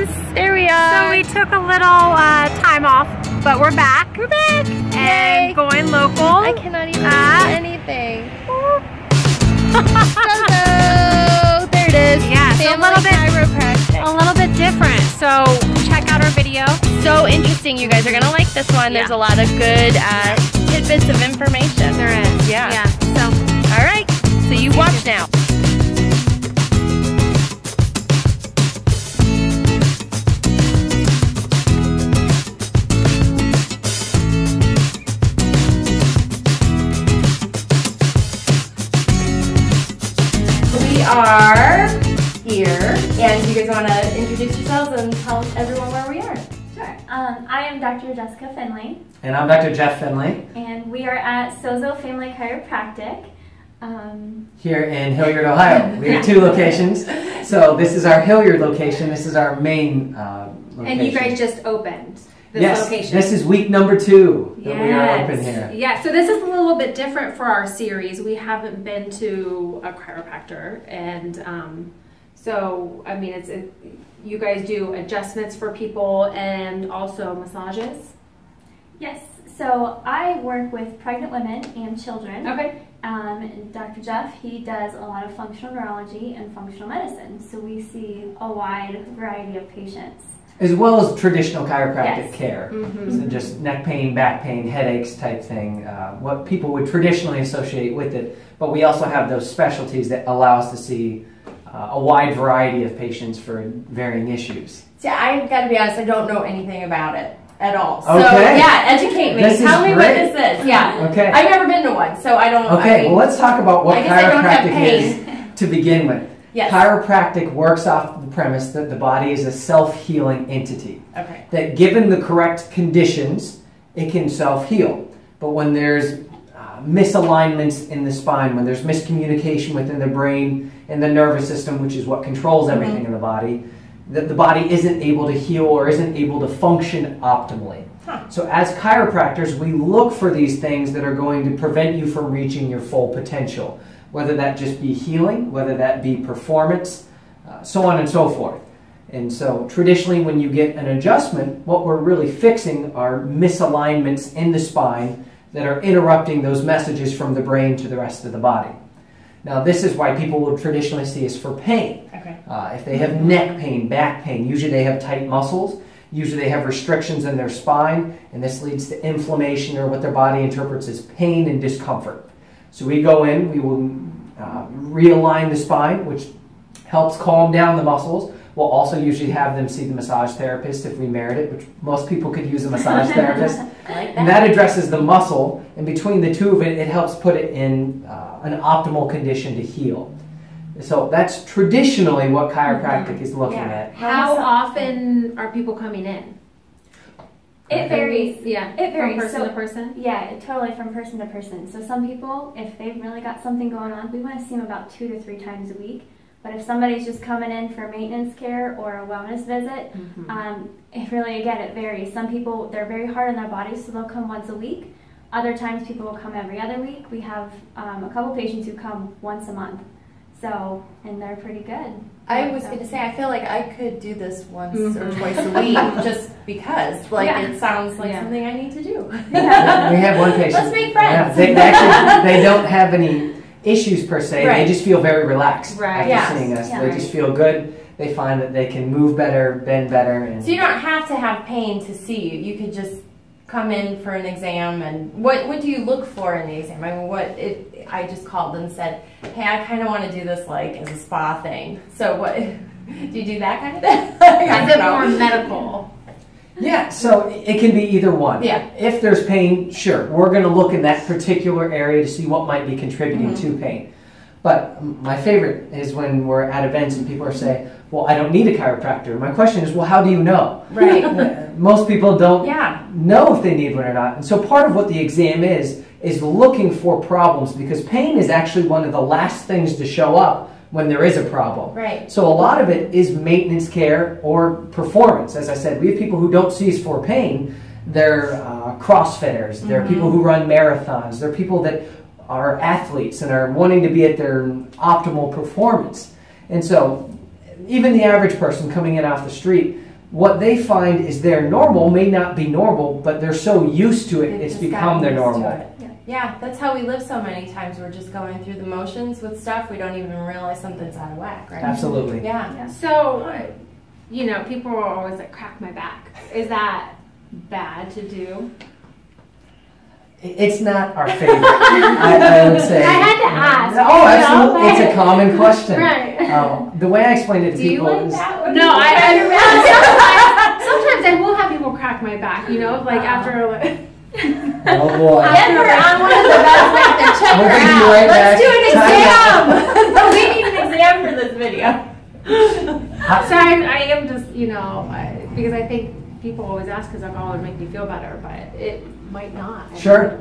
friends. There we are. So we took a little time off, but we're back. We're back. And Yay. going local. I cannot even see anything. Sozo. There it is. Yeah, so Family Chiropractic. a little bit different. So check out our video. So interesting. You guys are gonna like this one. There's a lot of good tidbits of information. There is. Yeah. So all right. So you watch now. We are here, and you guys want to introduce yourselves and tell everyone where we are? Sure. I am Dr. Jessica Finley, And I'm Dr. Jeff Finley, and we are at Sozo Family Chiropractic. here in Hilliard, Ohio. We have two locations. So this is our Hilliard location. This is our main location. And you guys just opened this yes, location. this is week number 2 that we are open here. Yeah, so this is a little bit different for our series. We haven't been to a chiropractor, and so I mean, you guys do adjustments for people and also massages. Yes, so I work with pregnant women and children. Okay. Dr. Jeff, he does a lot of functional neurology and functional medicine, so we see a wide variety of patients. As well as traditional chiropractic Yes. care. Mm-hmm. So just neck pain, back pain, headaches type thing. What people would traditionally associate with it. But we also have those specialties that allow us to see a wide variety of patients for varying issues. See, I've got to be honest, I don't know anything about it at all. So, Okay. yeah, educate me. This is Tell me what great. this is. Yeah. Okay. I've never been to one, so I don't know. Okay, well let's talk about what I guess I don't have chiropractic pain. is to begin with. Yes. Chiropractic works off the premise that the body is a self-healing entity. Okay. That given the correct conditions, it can self-heal. But when there's misalignments in the spine, when there's miscommunication within the brain and the nervous system, which is what controls everything in the body, that the body isn't able to heal or isn't able to function optimally. So as chiropractors, we look for these things that are going to prevent you from reaching your full potential, whether that just be healing, whether that be performance, so on and so forth. And so traditionally when you get an adjustment, what we're really fixing are misalignments in the spine that are interrupting those messages from the brain to the rest of the body. Now this is why people will traditionally see us for pain. Okay. If they have neck pain, back pain, usually they have tight muscles, usually they have restrictions in their spine, and this leads to inflammation or what their body interprets as pain and discomfort. So we go in, we will realign the spine, which helps calm down the muscles. We'll also usually have them see the massage therapist if we merit it, which most people could use a massage therapist. I like that. And that addresses the muscle, and between the two of it, it helps put it in an optimal condition to heal. So that's traditionally what chiropractic is looking at. How often are people coming in? It varies. Yeah. It varies. From person So- to person? Yeah, totally from person to person. So some people, if they've really got something going on, we want to see them about 2 to 3 times a week. But if somebody's just coming in for maintenance care or a wellness visit, it really, again, it varies. Some people, they're very hard on their bodies, so they'll come once a week. Other times people will come every other week. We have a couple patients who come once a month. So, and they're pretty good. I was going to say, I feel like I could do this once or twice a week just because, like, it sounds like something I need to do. We have one patient. Let's make friends. Yeah, they don't have any issues per se. Right. They just feel very relaxed Right. after seeing us. Yeah. They just feel good. They find that they can move better, bend better. And So you don't have to have pain to see you. You could just come in for an exam. And what do you look for in the exam? I mean, I just called and said, hey, I kind of want to do this like as a spa thing. So what, do you do that kind of thing? Is it more medical? yeah, so it can be either one. Yeah. If there's pain, sure, we're going to look in that particular area to see what might be contributing to pain. But my favorite is when we're at events and people are saying, well, I don't need a chiropractor. My question is, well, how do you know? Right. Most people don't Yeah. know if they need one or not. And so part of what the exam is looking for problems, because pain is actually one of the last things to show up when there is a problem. Right. So a lot of it is maintenance care or performance. As I said, we have people who don't see us for pain. They're CrossFitters. They're people who run marathons. They're people that are athletes and are wanting to be at their optimal performance. And so even the average person coming in off the street, what they find is their normal may not be normal, but they're so used to it, it's become their normal. Yeah, that's how we live so many times. We're just going through the motions with stuff. We don't even realize something's out of whack, right? Absolutely. Yeah. So, you know, people are always like, crack my back. Is that bad to do? It's not our favorite, I would say. I had to ask. Oh, absolutely. It's a common question. Right. The way I explain it to Do people you like is... that one? No, sometimes I will have people crack my back, you know, like after like... Oh boy. Get her on one of the best ways to check We're her gonna be out. right Let's back. do an exam. We need an exam for this video. So I am just, you know, because I think people always ask because alcohol would make me feel better, but it might not. Sure.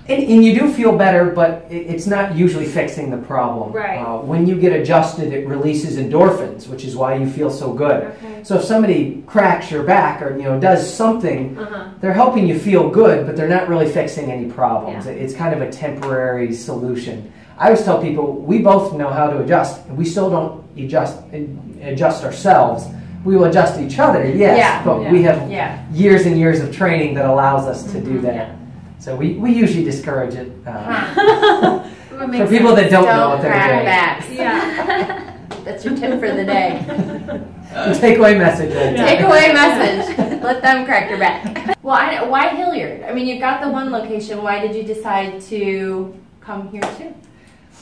And you do feel better, but it's not usually fixing the problem. Right. When you get adjusted, it releases endorphins, which is why you feel so good. Okay. So if somebody cracks your back or does something, they're helping you feel good, but they're not really fixing any problems. Yeah. It's kind of a temporary solution. I always tell people we both know how to adjust, and we still don't adjust ourselves. We will adjust each other, yes, but we have years and years of training that allows us to do that. So we usually discourage it for people that don't know what they're doing. Backs. Yeah. That's your tip for the day. The takeaway message. Right there. Takeaway message. Let them crack your back. Well, why Hilliard? I mean, you've got the one location. Why did you decide to come here too?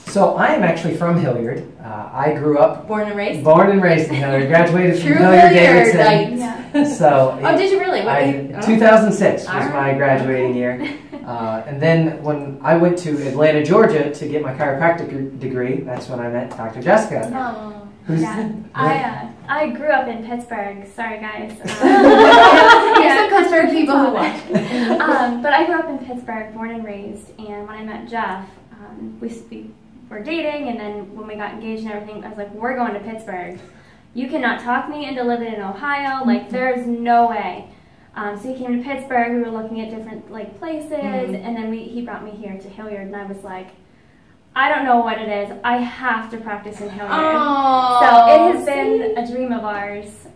So I am actually from Hilliard. I grew up... Born and raised? Born and raised in Hilliard. Graduated from True Hilliard Hilliard. Davidson. So Oh, did you really? 2006 was my graduating year. And then when I went to Atlanta, Georgia to get my chiropractic degree, that's when I met Dr. Jessica. Oh, Who's, I grew up in Pittsburgh. Sorry, guys. There's some Pittsburgh people who watch. But I grew up in Pittsburgh, born and raised. And when I met Jeff, we were dating, and then when we got engaged and everything, I was like, we're going to Pittsburgh. You cannot talk me into living in Ohio. Like, there's no way. So he came to Pittsburgh. We were looking at different places, and then he brought me here to Hilliard, and I was like, I don't know what it is. I have to practice in Hilliard. Oh, so it has been a dream of ours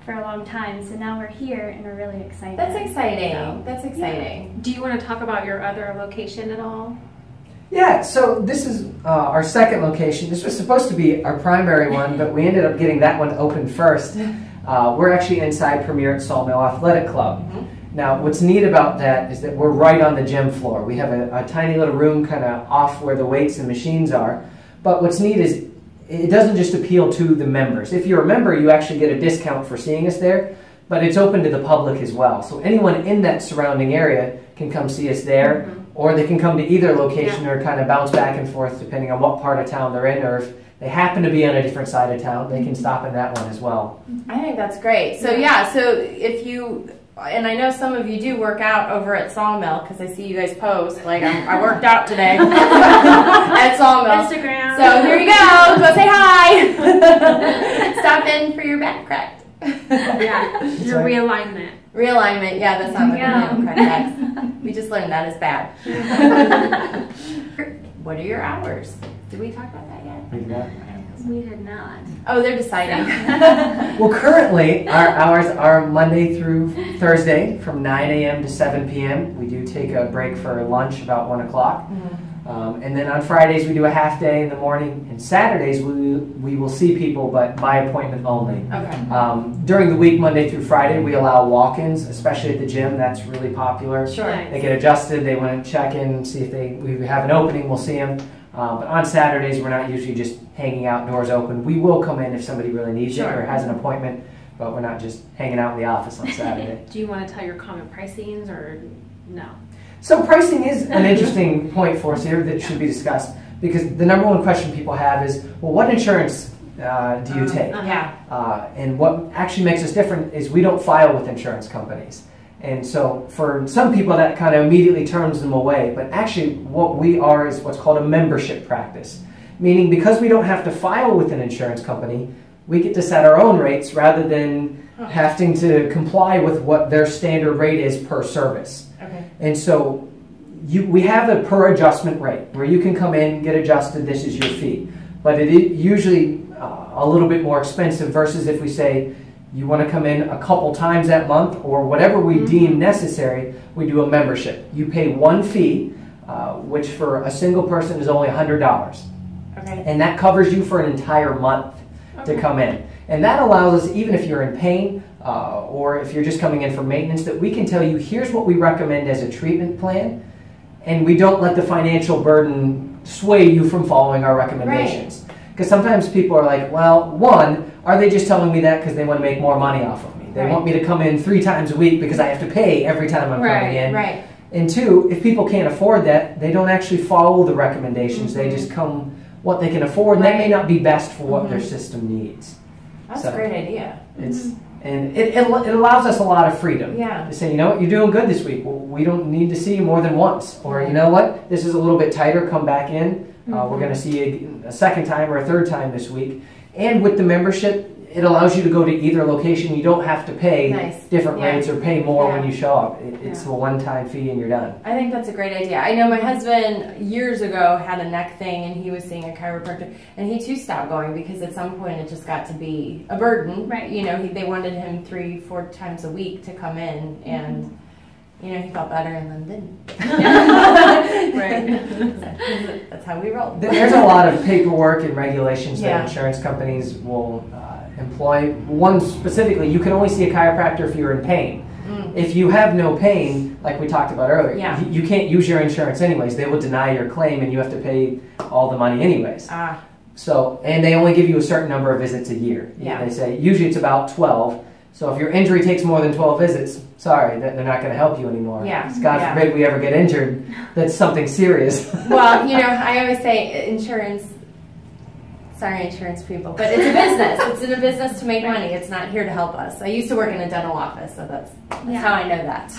for a long time. So now we're here, and we're really excited. That's exciting. So, That's exciting. Do you want to talk about your other location at all? Yeah, so this is our second location. This was supposed to be our primary one, but we ended up getting that one open first. We're actually inside Premier at Sawmill Athletic Club. Now, what's neat about that is that we're right on the gym floor. We have a tiny little room kind of off where the weights and machines are. But what's neat is it doesn't just appeal to the members. If you're a member, you actually get a discount for seeing us there, but it's open to the public as well. So anyone in that surrounding area can come see us there, or they can come to either location or kind of bounce back and forth depending on what part of town they're in, or if they happen to be on a different side of town, they can stop in that one as well. I think that's great. So so if you, and I know some of you do work out over at Sawmill, because I see you guys post, like I worked out today at Sawmill. Instagram. So here you go, go say hi. Stop in for your back cracked. Your realignment. Realignment, that's not what cracked backs. We just learned that is bad. What are your hours? Did we talk about that yet? We did not. Oh, they're deciding. Well, currently our hours are Monday through Thursday from 9 a.m. to 7 p.m. We do take a break for lunch about 1 o'clock. And then on Fridays we do a half day in the morning, and Saturdays we will see people, but by appointment only. Okay. During the week, Monday through Friday, we allow walk-ins, especially at the gym. That's really popular. Sure. They get adjusted, they want to check in, see if we have an opening, we'll see them. But on Saturdays, we're not usually just hanging out, doors open. We will come in if somebody really needs it or has an appointment, but we're not just hanging out in the office on Saturday. Do you want to tell your common pricings or no? So pricing is an interesting point for us here that should be discussed, because the number one question people have is, well, what insurance do you take? And what actually makes us different is we don't file with insurance companies. And so for some people that kind of immediately turns them away, but actually what we are is what's called a membership practice. Meaning because we don't have to file with an insurance company, we get to set our own rates rather than having to comply with what their standard rate is per service. Okay. And so we have a per adjustment rate where you can come in, get adjusted, this is your fee. But it is usually a little bit more expensive versus if we say You want to come in a couple times that month or whatever we deem necessary, we do a membership. You pay one fee, which for a single person is only $100. Okay. And that covers you for an entire month to come in. And that allows us, even if you're in pain or if you're just coming in for maintenance, that we can tell you, here's what we recommend as a treatment plan. And we don't let the financial burden sway you from following our recommendations. Because sometimes people are like, well, one, are they just telling me that because they want to make more money off of me? They want me to come in 3 times a week because I have to pay every time I'm coming in. Right. And two, if people can't afford that, they don't actually follow the recommendations. They just come what they can afford, and that may not be best for what their system needs. That's a great idea. And it allows us a lot of freedom. Yeah. To say, you know what, you're doing good this week. Well, we don't need to see you more than once. Or, you know what, this is a little bit tighter, come back in. We're going to see you a second time or a third time this week. And with the membership, it allows you to go to either location. You don't have to pay different rates or pay more when you show up. It's a one-time fee and you're done. I think that's a great idea. I know my husband years ago had a neck thing and he was seeing a chiropractor and he too stopped going because at some point it just got to be a burden. Right. You know, they wanted him 3-4 times a week to come in and you know, he felt better and then didn't. Right. That's how we roll. There's a lot of paperwork and regulations that insurance companies will employ. One specifically, you can only see a chiropractor if you're in pain. If you have no pain, like we talked about earlier, you can't use your insurance anyways. They will deny your claim and you have to pay all the money anyways. So, and they only give you a certain number of visits a year. They say usually it's about 12. So if your injury takes more than 12 visits, sorry, they're not going to help you anymore. God forbid we ever get injured. That's something serious. Well, you know, I always say insurance, sorry insurance people, but it's a business. It's in a business to make money. It's not here to help us. I used to work in a dental office, so that's how I know that.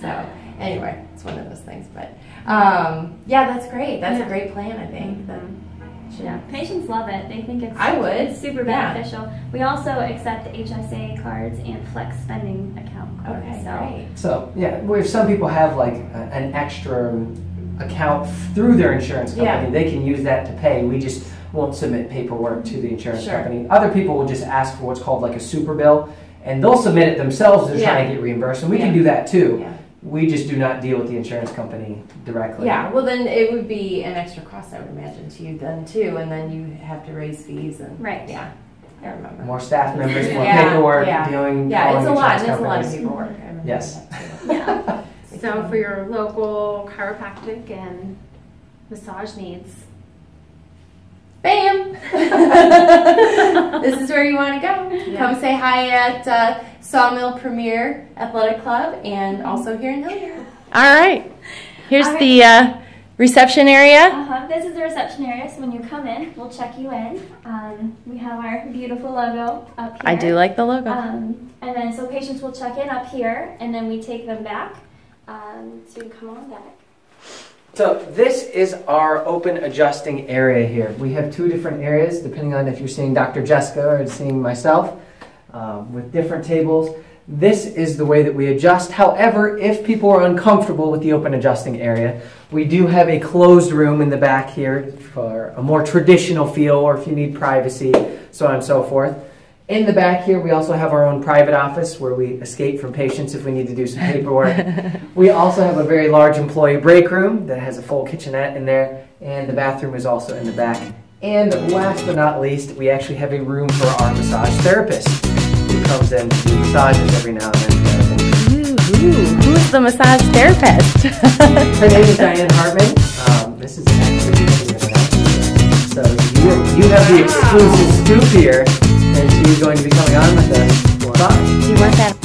So anyway, it's one of those things. But yeah, that's great. That's a great plan, I think. Patients love it. They think it's it's super beneficial. We also accept HSA cards and flex spending account cards. Okay, great. So yeah, if some people have like an extra account through their insurance company, they can use that to pay. We just won't submit paperwork to the insurance company. Other people will just ask for what's called like a super bill, and they'll submit it themselves to try to get reimbursed, and we can do that too. We just do not deal with the insurance company directly. Yeah, well then it would be an extra cost, I would imagine, to you then too, and then you have to raise fees and I remember. More staff members, more paperwork, dealing. Yeah, it's a lot. It's a lot of paperwork. I remember that too. So for your local chiropractic and massage needs, bam! This is where you want to go. Come say hi at Sawmill Premier Athletic Club and also here in Hilliard. All right. Here's the reception area. This is the reception area, so when you come in, we'll check you in. We have our beautiful logo up here. I do like the logo. And then so patients will check in up here, and then we take them back. So you can come on back. So this is our open adjusting area here. We have 2 different areas, depending on if you're seeing Dr. Jessica or seeing myself, with different tables. This is the way that we adjust. However, if people are uncomfortable with the open adjusting area, we do have a closed room in the back here for a more traditional feel, or if you need privacy, so on and so forth. In the back here, we also have our own private office where we escape from patients if we need to do some paperwork. We also have a very large employee break room that has a full kitchenette in there, and the bathroom is also in the back. And last but not least, we actually have a room for our massage therapist who comes in to do massages every now and then. Who's the massage therapist? Her name is Diane Hartman. This is actually so you have the exclusive scoop here. And she's going to be coming on with us. You want that?